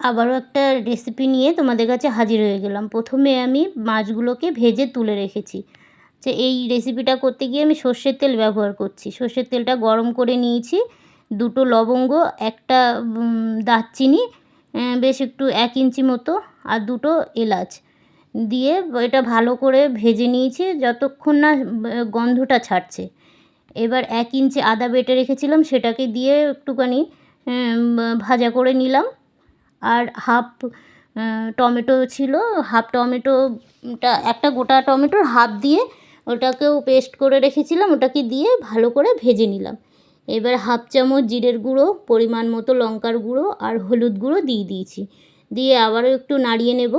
আবারও একটা রেসিপি নিয়ে তোমাদের কাছে হাজির হয়ে গেলাম। প্রথমে আমি মাছগুলোকে ভেজে তুলে রেখেছি। যে এই রেসিপিটা করতে গিয়ে আমি সর্ষের তেল ব্যবহার করছি। সর্ষের তেলটা গরম করে নিয়েছি। 2টো লবঙ্গ, একটা দারচিনি, বেশ একটু 1 ইঞ্চি মতো, আর 2টো এলাচ দিয়ে এটা ভালো করে ভেজে নিয়েছি যতক্ষণ না গন্ধটা ছাড়ছে। এবার 1 ইঞ্চি আদা বেটে রেখেছিলাম, সেটাকে দিয়ে একটুখানি ভাজা করে নিলাম। আর হাফ টমেটো ছিল, হাফ টমেটোটা, একটা গোটা টমেটোর হাফ দিয়ে ওটাকেও পেস্ট করে রেখেছিলাম, ওটাকে দিয়ে ভালো করে ভেজে নিলাম। এবার হাফ চামচ জিরের গুঁড়ো, পরিমাণ মতো লঙ্কার গুঁড়ো আর হলুদ গুঁড়ো দিয়ে দিয়েছি। দিয়ে আবারও একটু নাড়িয়ে নেব।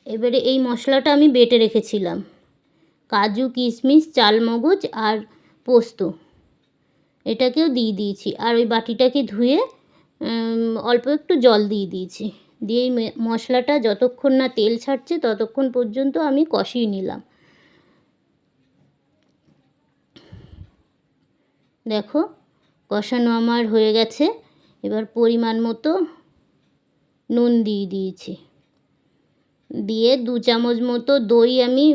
এবারে এই মশলাটা আমি বেটে রেখেছিলাম, কাজু, কিশমিশ, চালমগজ আর পোস্ত, এটাকেও দিয়ে দিয়েছি। আর ওই বাটিটাকে ধুয়ে অল্প একটু জল দিয়ে দিয়েছি। দিয়ে এই মশলাটা যতক্ষণ না তেল ছাড়ছে ততক্ষণ পর্যন্ত আমি কষিয়ে নিলাম। দেখো কষানো আমার হয়ে গেছে। এবার পরিমাণ মতো নুন দিয়ে দিয়েছি। দিয়ে 2 চামচ মতো দই আমি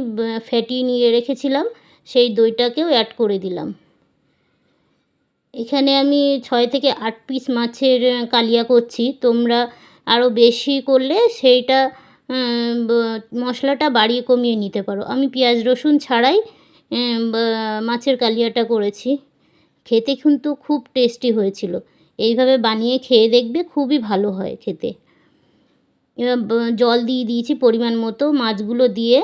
ফেটিয়ে নিয়ে রেখেছিলাম, সেই দইটাকেও অ্যাড করে দিলাম। এখানে আমি 6 থেকে 8 পিস মাছের কালিয়া করছি। তোমরা আরও বেশি করলে সেইটা মশলাটা বাড়িয়ে কমিয়ে নিতে পারো। আমি পেঁয়াজ রসুন ছাড়াই মাছের কালিয়াটা করেছি। খেতে কিন্তু খুব টেস্টি হয়েছিল। এইভাবে বানিয়ে খেয়ে দেখবে, খুবই ভালো হয় খেতে। এবার জল দিয়ে দিয়েছি পরিমাণ মতো। মাছগুলো দিয়ে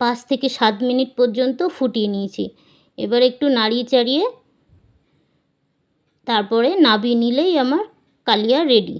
5 থেকে 7 মিনিট পর্যন্ত ফুটিয়ে নিয়েছি। এবার একটু নাড়িয়ে চাড়িয়ে তারপরে নামিয়ে নিলেই আমার কালিয়া রেডি।